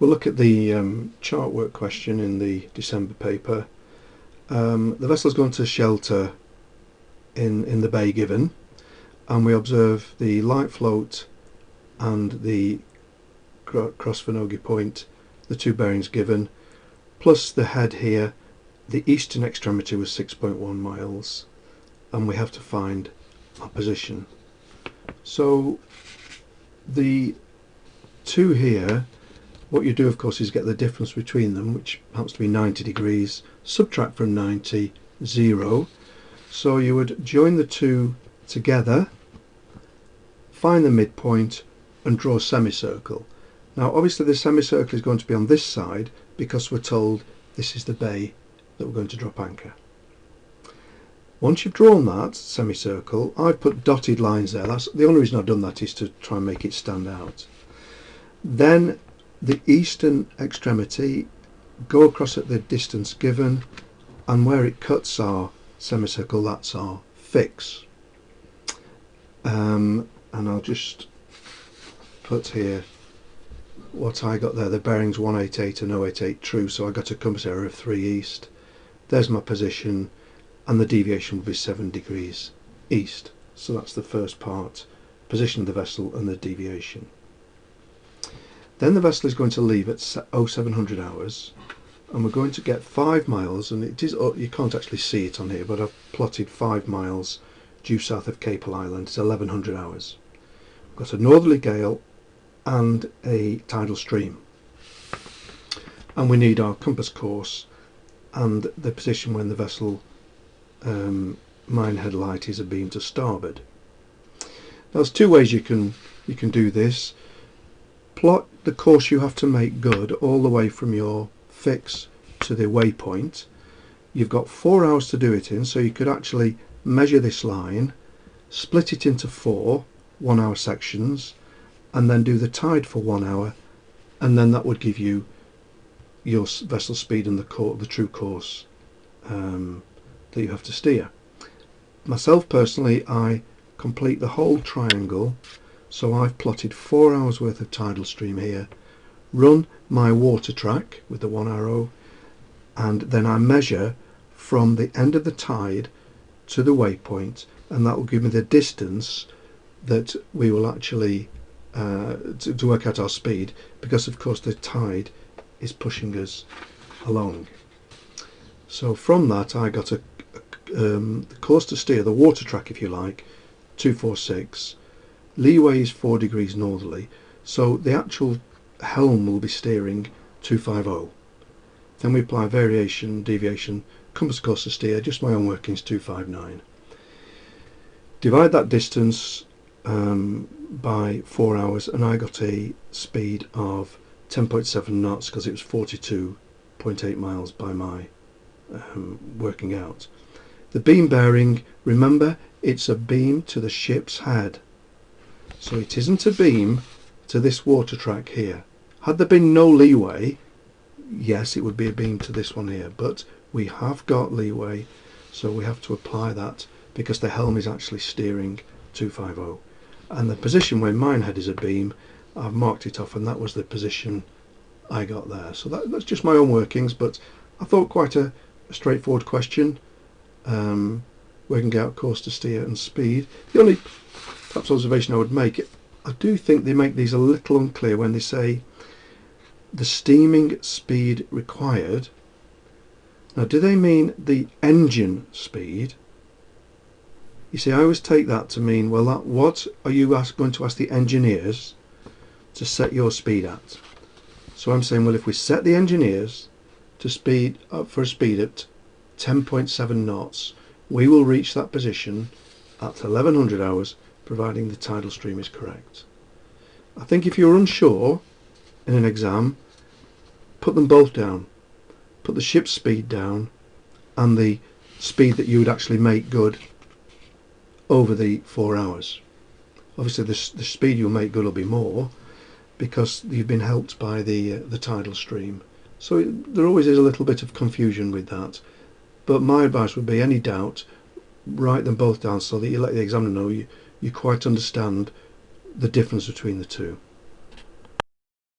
We'll look at the chart work question in the December paper. The vessel's going to shelter in the bay given, and we observe the light float and the cross Vinogi point, the two bearings given, plus the head here. The eastern extremity was 6.1 miles, and we have to find our position. So the two here, what you do of course is get the difference between them, which happens to be 90 degrees, subtract from 90, 0. So you would join the two together, find the midpoint and draw a semicircle. Now obviously the semicircle is going to be on this side because we're told this is the bay that we're going to drop anchor. Once you've drawn that semicircle, I've put dotted lines there. That's the only reason I've done that, is to try and make it stand out. Then the eastern extremity, go across at the distance given, and where it cuts our semicircle, that's our fix. And I'll just put here what I got there. The bearings 188 and 088 true, so I got a compass error of 3 east. There's my position, and the deviation will be 7 degrees east. So that's the first part, position of the vessel and the deviation. Then the vessel is going to leave at 0700 hours, and we're going to get 5 miles, and it is, you can't actually see it on here, but I've plotted 5 miles due south of Capel Island. It's 1100 hours. We've got a northerly gale and a tidal stream, and we need our compass course and the position when the vessel mine headlight is abeam to starboard. Now there's two ways you can do this. Plot the course you have to make good all the way from your fix to the waypoint. You've got 4 hours to do it in, so you could actually measure this line, split it into 4 1-hour sections, and then do the tide for 1 hour, and then that would give you your vessel speed and the true course that you have to steer. Myself personally, I complete the whole triangle, so I've plotted 4 hours worth of tidal stream here, run my water track with the 1 arrow, and then I measure from the end of the tide to the waypoint, and that will give me the distance that we will actually to work out our speed, because of course the tide is pushing us along. So from that I got the course to steer, the water track if you like, 246. Leeway is 4 degrees northerly, so the actual helm will be steering 250. Then we apply variation, deviation, compass course to steer, just my own workings, 259. Divide that distance by 4 hours, and I got a speed of 10.7 knots because it was 42.8 miles by my working out. The beam bearing, remember, it's a beam to the ship's head, so it isn't a beam to this water track here. Had there been no leeway, yes, it would be a beam to this one here, but we have got leeway, so we have to apply that because the helm is actually steering 250. And the position where mine head is a beam, I've marked it off, and that was the position I got there. So that's just my own workings, but I thought quite a straightforward question. Working out course to steer and speed. The only perhaps observation I would make, I do think they make these a little unclear when they say the steaming speed required. Now do they mean the engine speed? You see, I always take that to mean, well, what are you going to ask the engineers to set your speed at? So I'm saying, well, if we set the engineers to speed up for a speed at 10.7 knots, we will reach that position at 1100 hours, providing the tidal stream is correct. I think if you're unsure in an exam, put them both down. Put the ship's speed down and the speed that you would actually make good over the 4 hours. Obviously the speed you'll make good will be more because you've been helped by the tidal stream. So there always is a little bit of confusion with that. But my advice would be, any doubt, write them both down so that you let the examiner know you quite understand the difference between the two.